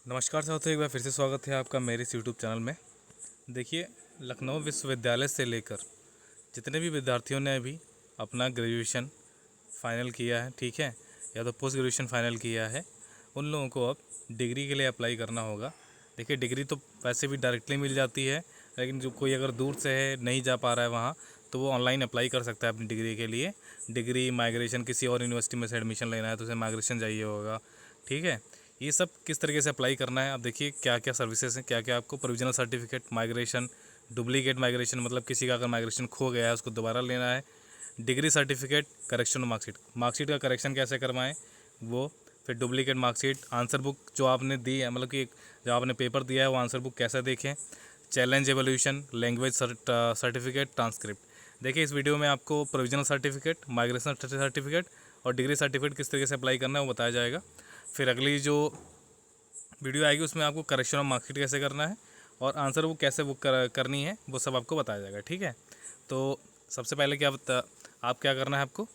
नमस्कार साथियों, एक बार फिर से स्वागत है आपका मेरे इस यूट्यूब चैनल में। देखिए, लखनऊ विश्वविद्यालय से लेकर जितने भी विद्यार्थियों ने अभी अपना ग्रेजुएशन फाइनल किया है, ठीक है, या तो पोस्ट ग्रेजुएशन फाइनल किया है, उन लोगों को अब डिग्री के लिए अप्लाई करना होगा। देखिए, डिग्री तो वैसे भी डायरेक्टली मिल जाती है, लेकिन जो कोई अगर दूर से है, नहीं जा पा रहा है वहाँ, तो वो ऑनलाइन अप्लाई कर सकता है अपनी डिग्री के लिए। डिग्री माइग्रेशन, किसी और यूनिवर्सिटी में से एडमिशन लेना है तो उसे माइग्रेशन चाहिए होगा, ठीक है। ये सब किस तरीके से अप्लाई करना है, आप देखिए क्या क्या सर्विसेज हैं, क्या क्या आपको provisional certificate, migration, duplicate migration मतलब किसी का अगर माइग्रेशन खो गया है उसको दोबारा लेना है, degree certificate, correction marksheet, marksheet का करेक्शन कैसे करवाएं वो, फिर डुप्लीकेट मार्कशीट, आंसर बुक जो आपने दी है, मतलब कि जो आपने पेपर दिया है वो आंसर बुक कैसे देखें, challenge evolution, language certificate, transcript. देखिए, इस वीडियो में आपको प्रोविजनल सर्टिफिकेट, माइग्रेशन सर्टिफिकेट और डिग्री सर्टिफिकेट किस तरीके से अप्लाई करना है वो बताया जाएगा। फिर अगली जो वीडियो आएगी उसमें आपको करेक्शन ऑफ मार्कशीट कैसे करना है और आंसर बुक कैसे बुक करनी है वो सब आपको बताया जाएगा, ठीक है। तो सबसे पहले आप क्या करना है, आपको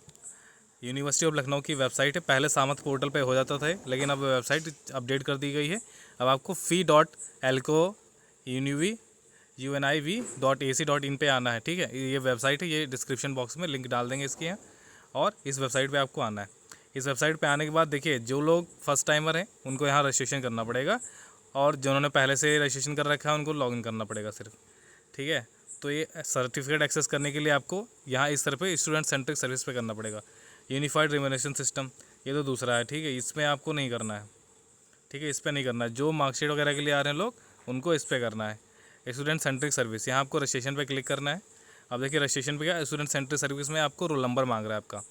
यूनिवर्सिटी ऑफ लखनऊ की वेबसाइट है, पहले सामत पोर्टल पे हो जाता था लेकिन अब वेबसाइट अपडेट कर दी गई है। अब आपको fee.alco.univ.ac.in पे आना है, ठीक है। ये वेबसाइट है, ये डिस्क्रिप्शन बॉक्स में लिंक डाल देंगे इसके यहाँ, और इस वेबसाइट पे आपको आना है। इस वेबसाइट पे आने के बाद देखिए, जो लोग फर्स्ट टाइमर हैं उनको यहाँ रजिस्ट्रेशन करना पड़ेगा, और जिन्होंने पहले से रजिस्ट्रेशन कर रखा है उनको लॉगिन करना पड़ेगा सिर्फ, ठीक है। तो ये सर्टिफिकेट एक्सेस करने के लिए आपको यहाँ इस तरह पे स्टूडेंट सेंट्रिक सर्विस पे करना पड़ेगा। यूनिफाइड रिम्यूनरेशन सिस्टम, ये तो दूसरा है, ठीक है, इसमें आपको नहीं करना है, ठीक है, इस पर नहीं करना है। जो मार्कशीट वगैरह के लिए आ रहे हैं लोग, उनको इस पर करना है। स्टूडेंट सेंट्रिक सर्विस, यहाँ आपको रजिस्ट्रेशन पे क्लिक करना है। अब देखिए, रजिस्ट्रेशन पे क्या, स्टूडेंट सेंट्रिक सर्विस में आपको रोल नंबर मांग रहा है आपका,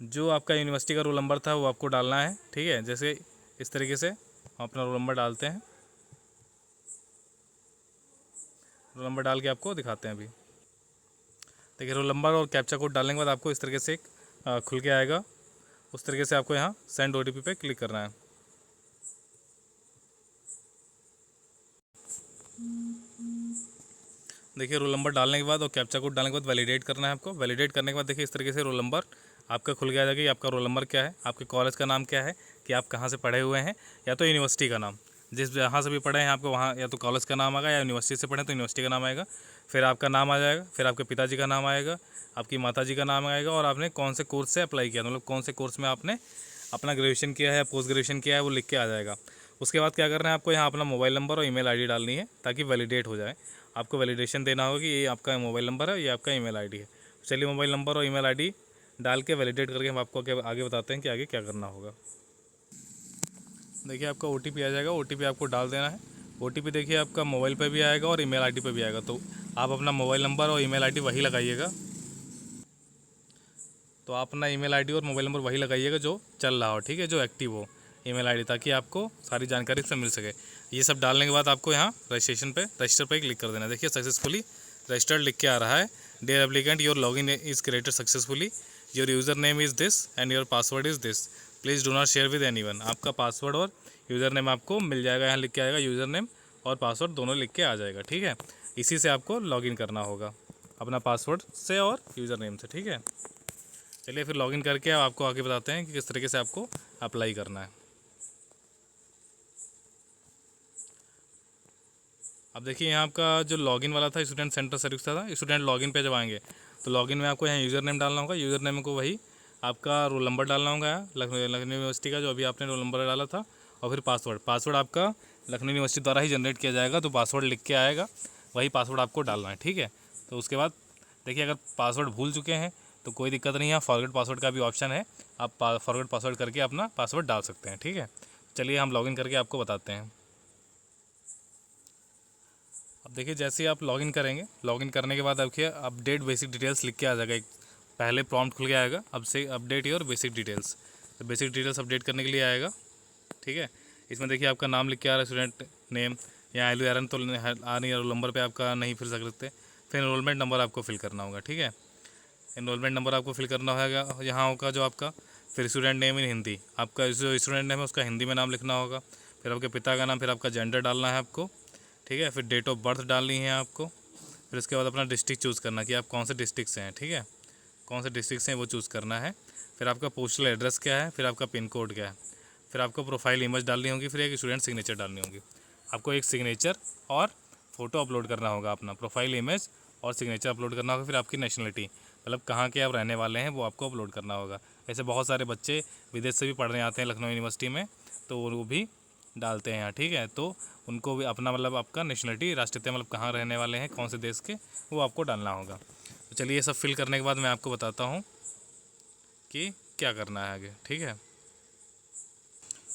जो आपका यूनिवर्सिटी का रोल नंबर था वो आपको डालना है, ठीक है। जैसे इस तरीके से हम अपना रोल नंबर डालते हैं, रोल नंबर डाल के आपको दिखाते हैं अभी। देखिए, रोल नंबर और कैप्चा कोड डालने के बाद आपको इस तरीके से एक खुल के आएगा। उस तरीके से आपको यहाँ सेंड ओटीपी पे क्लिक करना है। देखिए, रोल नंबर डालने के बाद और कैप्चा कोड डालने के बाद वैलिडेट करना है आपको। वैलिडेट करने के बाद देखिए, इस तरीके से रोल नंबर आपका खुल गया जाएगा कि आपका रोल नंबर क्या है, आपके कॉलेज का नाम क्या है, कि आप कहाँ से पढ़े हुए हैं, या तो यूनिवर्सिटी का नाम, जिस जहाँ से भी पढ़े हैं आपको वहाँ या तो कॉलेज का नाम आएगा, या यूनिवर्सिटी से पढ़े तो यूनिवर्सिटी का नाम आएगा। फिर आपका नाम आ जाएगा, फिर आपके पिताजी का नाम आएगा, आपकी माताजी का नाम आएगा, और आपने कौन से कोर्स से अप्लाई किया, मतलब कौन से कोर्स में आपने अपना ग्रेजुएशन किया है या पोस्ट ग्रेजुएशन किया है वो लिख के आ जाएगा। उसके बाद क्या करना है, आपको यहाँ अपना मोबाइल नंबर और ईमेल आईडी डालनी है ताकि वैलिडेट हो जाए। आपको वैलिडेशन देना होगा कि ये आपका मोबाइल नंबर है, ये आपका ईमेल आईडी है। चलिए, मोबाइल नंबर और ईमेल आईडी डाल के वैलिडेट करके हम आपको आगे बताते हैं कि आगे क्या करना होगा। देखिए, आपका ओटीपी आ जाएगा, ओटीपी आपको डाल देना है। ओटीपी देखिए आपका मोबाइल पे भी आएगा और ईमेल आईडी पे भी आएगा, तो आप अपना मोबाइल नंबर और ईमेल आईडी वही लगाइएगा। तो आप अपना ईमेल आईडी और मोबाइल नंबर वही लगाइएगा जो चल रहा हो, ठीक है, जो एक्टिव हो ईमेल आईडी, ताकि आपको सारी जानकारी इससे मिल सके। ये सब डालने के बाद आपको यहाँ रजिस्टर पे क्लिक कर देना है। देखिए, सक्सेसफुली रजिस्टर्ड लिख के आ रहा है। Dear applicant, your login is created successfully, your user name is this and your password is this, please do not share with anyone. आपका पासवर्ड और यूज़र नेम आपको मिल जाएगा, यहाँ लिख के आएगा, यूज़र नेम और पासवर्ड दोनों लिख के आ जाएगा, ठीक है। इसी से आपको लॉगिन करना होगा, अपना पासवर्ड से और यूज़र नेम से, ठीक है। चलिए, फिर लॉगिन करके आपको आगे बताते हैं कि किस तरीके से आपको अप्लाई करना है। अब देखिए, यहाँ आपका जो लॉगिन वाला था, स्टूडेंट सेंटर सर्विस था, स्टूडेंट लॉगिन पे जब आएंगे तो लॉगिन में आपको यहाँ यूज़र नेम डालना होगा। यूज़र नेम को वही आपका रोल नंबर डालना होगा, लखनऊ यूनिवर्सिटी का जो अभी आपने रोल नंबर डाला था, और फिर पासवर्ड आपका लखनऊ यूनिवर्सिटी द्वारा ही जनरेट किया जाएगा, तो पासवर्ड लिख के आएगा, वही पासवर्ड आपको डालना है, ठीक है। तो उसके बाद देखिए, अगर पासवर्ड भूल चुके हैं तो कोई दिक्कत नहीं है, फॉरगेट पासवर्ड का भी ऑप्शन है, आप फॉरगेट पासवर्ड करके अपना पासवर्ड डाल सकते हैं, ठीक है। चलिए, हम लॉगिन करके आपको बताते हैं। अब देखिए, जैसे ही आप लॉगिन करेंगे, लॉगिन करने के बाद देखिए अपडेट बेसिक डिटेल्स लिख के आ जाएगा, एक पहले प्रॉम्प्ट खुल के आएगा, अब से अपडेट योर बेसिक डिटेल्स, तो बेसिक डिटेल्स अपडेट करने के लिए आएगा, ठीक है। इसमें देखिए आपका नाम लिख के आ रहा है, स्टूडेंट नेम, या एल तो आ नहीं, रोल नंबर पे आपका नहीं फिल सकते। फिर एनरोलमेंट नंबर आपको फिल करना होगा, ठीक है। एनरोलमेंट नंबर आपको फिल करना होगा, यहाँ होगा जो आपका। फिर स्टूडेंट नेम इन हिंदी, आपका जो स्टूडेंट नेम है उसका हिंदी में नाम लिखना होगा। फिर आपके पिता का नाम, फिर आपका जेंडर डालना है आपको, ठीक है। फिर डेट ऑफ बर्थ डालनी है आपको। फिर उसके बाद अपना डिस्ट्रिक्ट चूज़ करना कि आप कौन से डिस्ट्रिक्ट से हैं, ठीक है, कौन से डिस्ट्रिक्ट से हैं वो चूज़ करना है। फिर आपका पोस्टल एड्रेस क्या है, फिर आपका पिन कोड क्या है। फिर आपको प्रोफाइल इमेज डालनी होगी, फिर एक स्टूडेंट सिग्नेचर डालनी होगी। आपको एक सिग्नेचर और फ़ोटो अपलोड करना होगा, अपना प्रोफाइल इमेज और सिग्नेचर अपलोड करना होगा। फिर आपकी नेशनलिटी, मतलब कहाँ के आप रहने वाले हैं, वो आपको अपलोड करना होगा। ऐसे बहुत सारे बच्चे विदेश से भी पढ़ने आते हैं लखनऊ यूनिवर्सिटी में, तो वो भी डालते हैं यहाँ, ठीक है। तो उनको भी अपना मतलब आपका नेशनलिटी, राष्ट्रीयता, मतलब कहाँ रहने वाले हैं, कौन से देश के, वो आपको डालना होगा। तो चलिए ये सब फिल करने के बाद मैं आपको बताता हूँ कि क्या करना है आगे, ठीक है।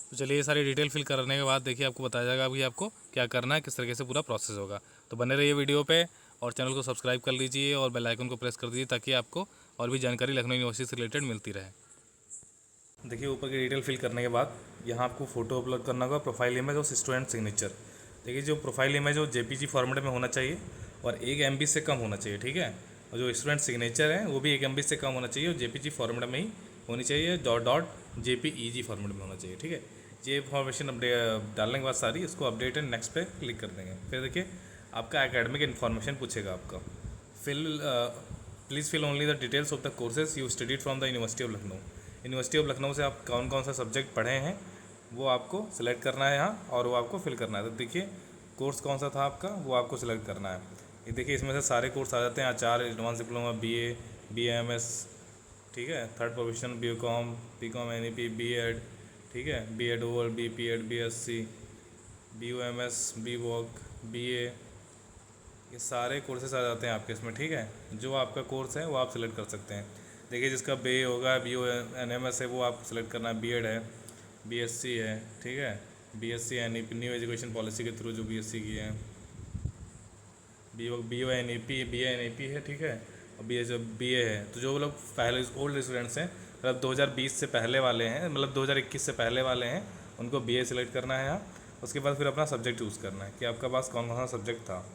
तो चलिए ये सारी डिटेल फिल करने के बाद देखिए आपको बताया जाएगा अभी आपको क्या करना है, किस तरीके से पूरा प्रोसेस होगा। तो बने रहिए वीडियो पे और चैनल को सब्सक्राइब कर लीजिए और बेल आइकन को प्रेस कर दीजिए, ताकि आपको और भी जानकारी लखनऊ यूनिवर्सिटी से रिलेटेड मिलती रहे। देखिए ऊपर की डिटेल फिल करने के बाद यहाँ आपको फ़ोटो अपलोड करना होगा, प्रोफाइल इमेज और स्टूडेंट सिग्नेचर। देखिए जो प्रोफाइल इमेज है वो JPG फॉर्मेट में होना चाहिए और 1 MB से कम होना चाहिए, ठीक है। और जो स्टूडेंट सिग्नेचर है वो भी 1 MB से कम होना चाहिए और JPG फॉर्मेट में ही होनी चाहिए, .jpeg फॉर्मेट में होना चाहिए, ठीक है। ये इन्फॉर्मेशन अपडेट डालने के बाद सारी इसको अपडेट एंड नेक्स्ट पे क्लिक कर देंगे। फिर देखिए आपका एकेडमिक इन्फॉर्मेशन पूछेगा आपका, please fill only the details of the courses you studied from the university of Lucknow. University of Lucknow से आप कौन कौन सा सब्जेक्ट पढ़े हैं वो आपको सिलेक्ट करना है यहाँ, और वो आपको फिल करना है। तो देखिए कोर्स कौन सा था आपका, वो आपको सिलेक्ट करना है। ये देखिए इसमें से सारे कोर्स आ जाते हैं, आचार, एडवांस डिप्लोमा, BA, BAMS, ठीक है, third professional, BCom, NEP, B.Ed, ठीक है, B.Ed Oval, B.Ped, BSc, BUMS, BVoc, BA, ये सारे कोर्सेस आ जाते हैं आपके इसमें, ठीक है। जो आपका कोर्स है वो आप सिलेक्ट कर सकते हैं। देखिए जिसका BA होगा, BUNMS है, वो आप सिलेक्ट करना है। B.Ed है, BSc है, ठीक है, BSc NEP, new education policy के थ्रू जो BSc किए हैं, BONEP है, ठीक है। और BA है, तो जो लोग पहले ओल्ड स्टूडेंट्स हैं, मतलब 2020 से पहले वाले हैं, मतलब 2021 से पहले वाले हैं, उनको BA सिलेक्ट करना है यहाँ। उसके बाद फिर अपना सब्जेक्ट चूज़ करना है कि आपका पास कौन कौन सा सब्जेक्ट था।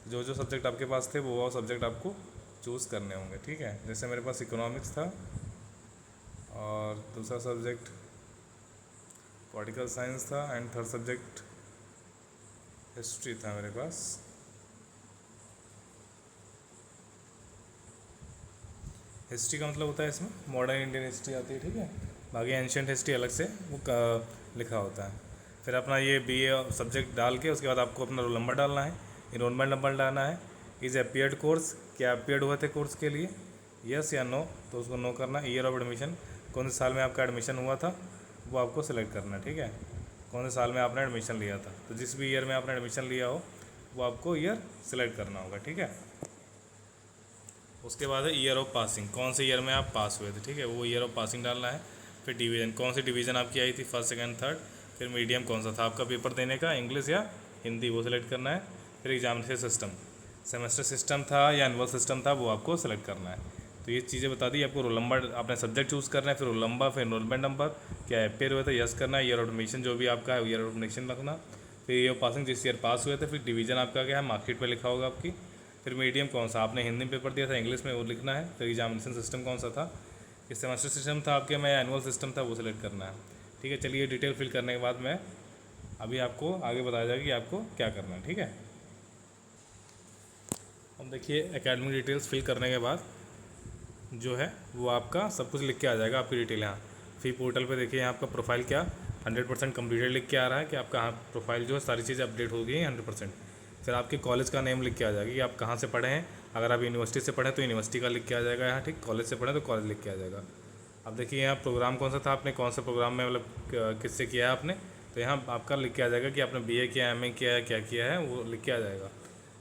जो जो सब्जेक्ट आपके पास थे वो सब्जेक्ट आपको चूज़ करने होंगे, ठीक है। जैसे मेरे पास इकोनॉमिक्स था और दूसरा सब्जेक्ट पॉलिटिकल साइंस था एंड थर्ड सब्जेक्ट हिस्ट्री था मेरे पास। हिस्ट्री का मतलब होता है इसमें मॉडर्न इंडियन हिस्ट्री आती है, ठीक है। बाकी एंशियंट हिस्ट्री अलग से वो लिखा होता है। फिर अपना ये BA सब्जेक्ट डाल के उसके बाद आपको अपना रोल नंबर डालना है, इनरोलमेंट नंबर डालना है, इज़ अपीयर्ड कोर्स, क्या अपीयर्ड हुए थे कोर्स के लिए, यस या नो, तो उसको नो करना। ईयर ऑफ एडमिशन, कौन से साल में आपका एडमिशन हुआ था वो आपको सेलेक्ट करना है, ठीक है। कौन से साल में आपने एडमिशन लिया था, तो जिस भी ईयर में आपने एडमिशन लिया हो वो आपको ईयर सेलेक्ट करना होगा, ठीक है। उसके बाद है ईयर ऑफ पासिंग, कौन से ईयर में आप पास हुए थे, ठीक है, वो ईयर ऑफ पासिंग डालना है। फिर डिवीज़न, कौन सी डिवीज़न आपकी आई थी, फर्स्ट, सेकंड, थर्ड। फिर मीडियम कौन सा था आपका पेपर देने का, इंग्लिश या हिंदी, वो सिलेक्ट करना है। फिर एग्जामिनेशन सिस्टम, सेमेस्टर सिस्टम था या एनुअल सिस्टम था, वो आपको सेलेक्ट करना है। तो ये चीज़ें बता दी आपको। रोल नंबर, आपने सब्जेक्ट चूज़ करना है, फिर रोल नंबर, फिर एनरोलमेंट नंबर, क्या अपेयर हुए थे, यस करना है। ईयर ऑफ एडमिशन जो भी आपका है ईयर ऑफ एडमिशन रखना। फिर ईयर ऑफ पासिंग, जिस ईयर पास हुए थे। फिर डिवीज़न आपका क्या है, मार्कशीट पर लिखा होगा आपकी। फिर मीडियम कौन सा, आपने हिंदी में पेपर दिया था, इंग्लिश में, वो लिखना है। फिर एग्जामिनेशन सिस्टम कौन सा था, इस सेमेस्टर सिस्टम था आपके में, एनुअल सिस्टम था, वो सिलेक्ट करना है, ठीक है। चलिए डिटेल फिल करने के बाद मैं अभी आपको आगे बताया जाएगा कि आपको क्या करना है, ठीक है। अब देखिए एकेडमिक डिटेल्स फिल करने के बाद जो है वो आपका सब कुछ लिख के आ जाएगा, आपकी डिटेल यहाँ फी पोर्टल पे। देखिए यहाँ आपका प्रोफाइल क्या 100% कम्प्लीटेड लिख के आ रहा है कि आपका प्रोफाइल जो है सारी चीज़ें अपडेट हो गई है 100%। फिर आपके कॉलेज का नेम लिख के आ जाएगा कि आप कहाँ से पढ़े हैं। अगर आप यूनिवर्सिटी से पढ़े तो यूनिवर्सिटी का लिख के आ जाएगा यहाँ, ठीक। कॉलेज से पढ़े तो कॉलेज लिख के आ जाएगा। अब देखिए यहाँ प्रोग्राम कौन सा था, आपने कौन सा प्रोग्राम में मतलब किससे किया है आपने, तो यहाँ आपका लिख के आ जाएगा कि आपने BA किया, MA किया है, क्या किया है, वो लिख के आ जाएगा।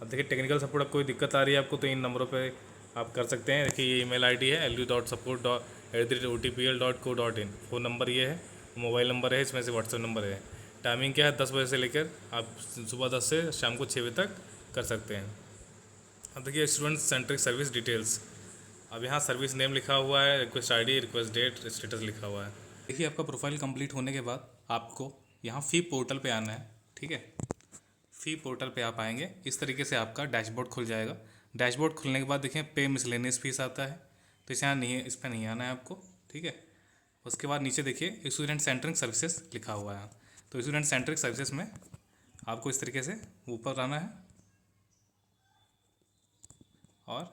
अब देखिए टेक्निकल सपोर्ट, अब कोई दिक्कत आ रही है आपको तो इन नंबरों पे आप कर सकते हैं। देखिए ये ईमेल ID है lu.support@otpl.co.in, फ़ोन नंबर ये है, मोबाइल नंबर है, इसमें से व्हाट्सएप नंबर है। टाइमिंग क्या है, 10 बजे से लेकर आप सुबह 10 से शाम को 6 बजे तक कर सकते हैं। अब देखिए स्टूडेंट सेंट्रिक सर्विस डिटेल्स, अब यहाँ सर्विस नेम लिखा हुआ है, request ID, request date, status लिखा हुआ है। देखिए आपका प्रोफाइल कंप्लीट होने के बाद आपको यहाँ फ़ी पोर्टल पे आना है, ठीक है। फ़ी पोर्टल पे आप आएंगे, इस तरीके से आपका डैशबोर्ड खुल जाएगा। डैशबोर्ड खुलने के बाद देखिए पे मिसलेनियस फीस आता है, तो इसे यहाँ नहीं, इस पर नहीं आना है आपको, ठीक है। उसके बाद नीचे देखिए स्टूडेंट सेंट्रिक सर्विसेज लिखा हुआ है, तो स्टूडेंट सेंट्रिक सर्विसेज में आपको इस तरीके से ऊपर आना है और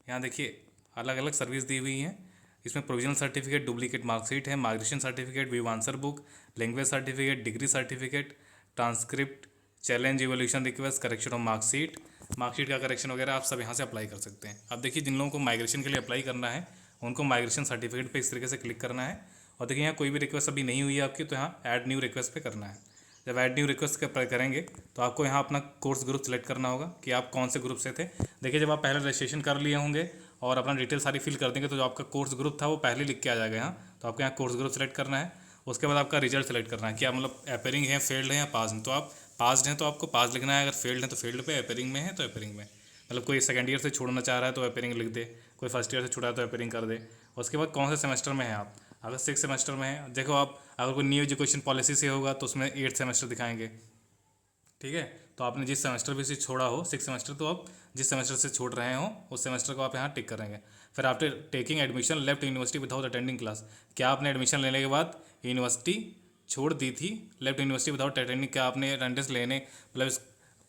यहाँ देखिए अलग अलग सर्विस दी हुई हैं। इसमें प्रोविजनल सर्टिफिकेट, डुप्लीकेट मार्कशीट है, migration certificate, view answer book, language certificate, degree certificate, transcript, challenge evolution request, correction of marksheet, marksheet का करेक्शन वगैरह आप सब यहाँ से अप्लाई कर सकते हैं। अब देखिए जिन लोगों को माइग्रेशन के लिए अप्लाई करना है उनको माइग्रेशन सर्टिफिकेट पे इस तरीके से क्लिक करना है और देखिए यहाँ कोई भी रिक्वेस्ट अभी नहीं हुई है आपकी, तो यहाँ ऐड न्यू रिक्वेस्ट पे करना है। जब ऐड न्यू रिक्वेस्ट करेंगे तो आपको यहाँ अपना कोर्स ग्रुप सेलेक्ट करना होगा कि आप कौन से ग्रुप से थे। देखिए जब आप पहले रजिस्ट्रेशन कर लिए होंगे और अपना डिटेल सारी फिल कर देंगे तो जो आपका कोर्स ग्रुप था वो पहले लिख के आ जाएगा यहाँ। तो आपको यहाँ कोर्स ग्रुप सेलेक्ट करना है। उसके बाद आपका रिजल्ट सेलेक्ट करना है कि आप मतलब अपेयरिंग है, फेल्ड है या पास हैं। तो आप पास्ड हैं तो आपको पास लिखना है, अगर फेल्ड है तो फेल्ड पे, अपेयरिंग में है तो अपेयरिंग में। मतलब कोई सेकंड ईयर से छोड़ना चाह रहा है तो अपेयरिंग लिख दे, कोई फर्स्ट ईयर से छुड़ा है तो अपेयरिंग कर दे। उसके बाद कौन से सेमेस्टर में है आप, अगर 6 सेमेस्टर में है, देखो आप अगर कोई न्यू एजुकेशन पॉलिसी से होगा तो उसमें 8 सेमेस्टर दिखाएंगे, ठीक है। तो आपने जिस सेमेस्टर भी से छोड़ा हो 6 सेमेस्टर, तो आप जिस सेमेस्टर से छोड़ रहे हो उस सेमेस्टर को आप यहाँ टिक करेंगे। फिर after taking admission left university without attending class, क्या आपने एडमिशन लेने के बाद यूनिवर्सिटी छोड़ दी थी, लेफ्ट यूनिवर्सिटी विदाउट अटेंडिंग, क्या आपने अटेंडेंस लेने मतलब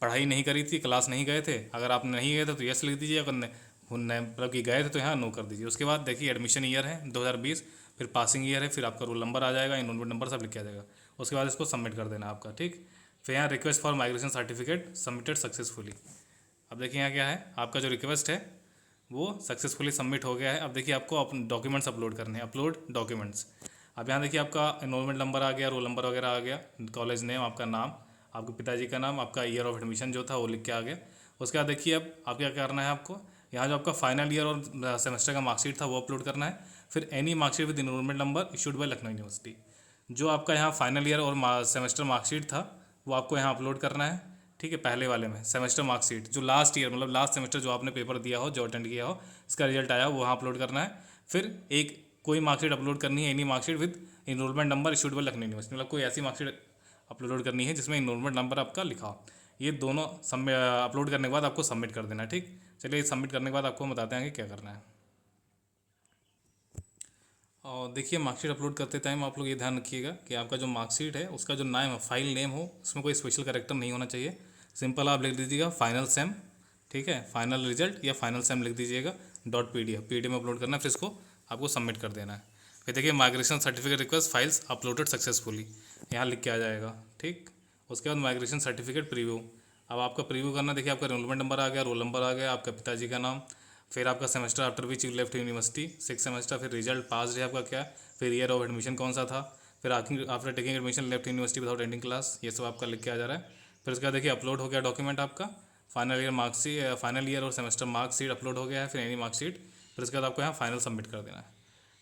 पढ़ाई नहीं करी थी, क्लास नहीं गए थे। अगर आप नहीं गए थे तो यस लिख दीजिए, अगर मतलब कि गए थे तो यहाँ नो कर दीजिए। उसके बाद देखिए एडमिशन ईयर है 2020, फिर पासिंग ईयर है, फिर आपका रोल नंबर आ जाएगा, इनरोलमेंट नंबर सब लिख के आ जाएगा। उसके बाद इसको सबमिट कर देना आपका, ठीक। फिर यहाँ request for migration certificate submitted successfully. अब देखिए यहाँ क्या है, आपका जो रिक्वेस्ट है वो सक्सेसफुली सबमिट हो गया है। अब देखिए आपको अपने डॉक्यूमेंट्स अपलोड करने हैं, अपलोड डॉक्यूमेंट्स। अब यहाँ देखिए आपका इनरोलमेंट नंबर आ गया, रोल नंबर वगैरह आ गया, कॉलेज नेम, आपका नाम, आपके पिताजी का नाम, आपका ईयर ऑफ एडमिशन जो था वो लिख के आ गया। उसके बाद देखिए अब आप क्या करना है, आपको यहाँ जो आपका फाइनल ईयर और सेमेस्टर का मार्कशीट था वो अपलोड करना है। फिर any marksheet with enrolment number issued by Lucknow university, जो आपका यहाँ फाइनल ईयर और सेमेस्टर मार्कशीट था वो आपको यहाँ अपलोड करना है, ठीक है। पहले वाले में सेमेस्टर मार्कशीट जो लास्ट ईयर मतलब लास्ट सेमेस्टर जो आपने पेपर दिया हो, जो अटेंड किया हो, इसका रिजल्ट आया हो वो वहाँ अपलोड करना है। फिर एक कोई मार्कशीट अपलोड करनी है, any marksheet with enrolment number issued by Lucknow university, मतलब कोई ऐसी मार्कशीट अपलोड करनी है जिसमें इनरोलमेंट नंबर आपका लिखा हो। ये दोनों अपलोड करने के बाद आपको सबमिट कर देना, ठीक। चलिए सबमिट करने के बाद आपको बताते हैं कि क्या करना है। और देखिए मार्कशीट अपलोड करते टाइम आप लोग ये ध्यान रखिएगा कि आपका जो मार्कशीट है उसका जो नाम है, फाइल नेम हो, उसमें कोई स्पेशल कैरेक्टर नहीं होना चाहिए। सिंपल आप लिख दीजिएगा फाइनल सेम, ठीक है, फाइनल रिजल्ट या फाइनल सेम लिख दीजिएगा, .pdf में अपलोड करना है। फिर इसको आपको सबमिट कर देना है। फिर देखिए migration certificate request files uploaded successfully, यहाँ लिख के आ जाएगा, ठीक। उसके बाद माइग्रेशन सर्टिफिकेट प्रीव्यू, अब आपका प्रीव्यू करना, देखिए आपका एनरोलमेंट नंबर आ गया, रोल नंबर आ गया, आपका पिताजी का नाम, फिर आपका semester after which you left university 6 semester, फिर रिजल्ट पास है आपका क्या, फिर ईयर ऑफ एडमिशन कौन सा था, फिर after taking admission left university without ending class, ये सब आपका लिख के आ जा रहा है। फिर उसके बाद देखिए अपलोड हो गया डॉक्यूमेंट आपका, फाइनल ईयर और सेमेस्टर मार्कशीट अपलोड हो गया है, फिर एनी मार्कशीट। फिर उसके बाद आपको यहाँ फाइनल सबमिट कर देना है।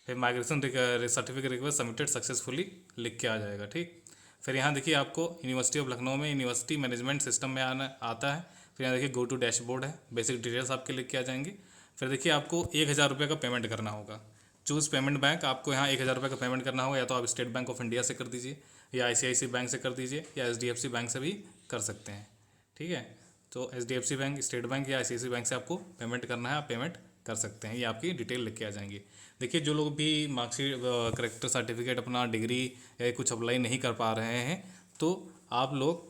फिर migration certificate request submitted successfully लिख के आ जाएगा, ठीक। फिर यहाँ देखिए आपको यूनिवर्सिटी ऑफ लखनऊ में यूनिवर्सिटी मैनेजमेंट सिस्टम में आता है। फिर यहाँ देखिए गो टू डैशबोर्ड है, बेसिक डिटेल्स आपके लिख के आ जाएंगी। फिर देखिए आपको 1000 रुपये का पेमेंट करना होगा। चूज़ पेमेंट बैंक, आपको यहाँ 1000 रुपये का पेमेंट करना होगा, या तो आप स्टेट बैंक ऑफ इंडिया से कर दीजिए, या ICICI बैंक से कर दीजिए, या HDFC बैंक से भी कर सकते हैं, ठीक है। तो HDFC बैंक, स्टेट बैंक या ICICI बैंक से आपको पेमेंट करना है, आप पेमेंट कर सकते हैं। ये आपकी डिटेल लिख के आ जाएंगी। देखिए जो लोग भी मार्कशीट, करेक्टर सर्टिफिकेट, अपना डिग्री या कुछ अप्लाई नहीं कर पा रहे हैं, तो आप लोग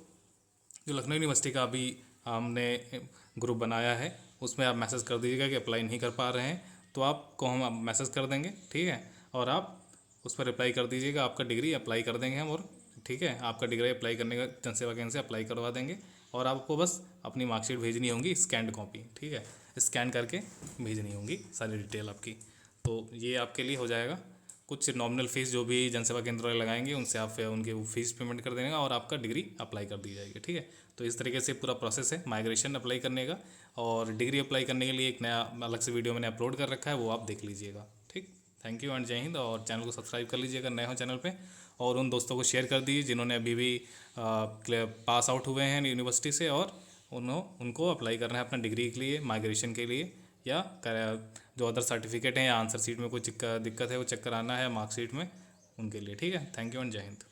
जो लखनऊ यूनिवर्सिटी का अभी हमने ग्रुप बनाया है उसमें आप मैसेज कर दीजिएगा कि अप्लाई नहीं कर पा रहे हैं, तो आपको हम मैसेज कर देंगे, ठीक है। और आप उस पर रिप्लाई कर दीजिएगा, आपका डिग्री अप्लाई कर देंगे हम, और ठीक है आपका डिग्री अप्लाई करने का जनसेवा केंद्र से अप्लाई करवा देंगे। और आपको बस अपनी मार्कशीट भेजनी होंगी, स्कैंड कॉपी, ठीक है, स्कैन करके भेजनी होंगी सारी डिटेल आपकी। तो ये आपके लिए हो जाएगा। कुछ नॉमिनल फ़ीस जो भी जनसेवा केंद्र वाले लगाएंगे उनसे आप उनके फीस पेमेंट कर देगा और आपका डिग्री अप्लाई कर दी जाएगी, ठीक है। तो इस तरीके से पूरा प्रोसेस है माइग्रेशन अप्लाई करने का। और डिग्री अप्लाई करने के लिए एक नया अलग से वीडियो मैंने अपलोड कर रखा है, वो आप देख लीजिएगा, ठीक। थैंक यू एंड जय हिंद। और चैनल को सब्सक्राइब कर लीजिएगा नए हो चैनल पे, और उन दोस्तों को शेयर कर दीजिए जिन्होंने अभी भी पास आउट हुए हैं यूनिवर्सिटी से, और उनको अप्लाई करना है अपना डिग्री के लिए, माइग्रेशन के लिए, या जो अदर सर्टिफिकेट हैं या आंसर सीट में कोई दिक्कत है वो चेक कराना है मार्कशीट में, उनके लिए, ठीक है। थैंक यू एंड जय हिंद।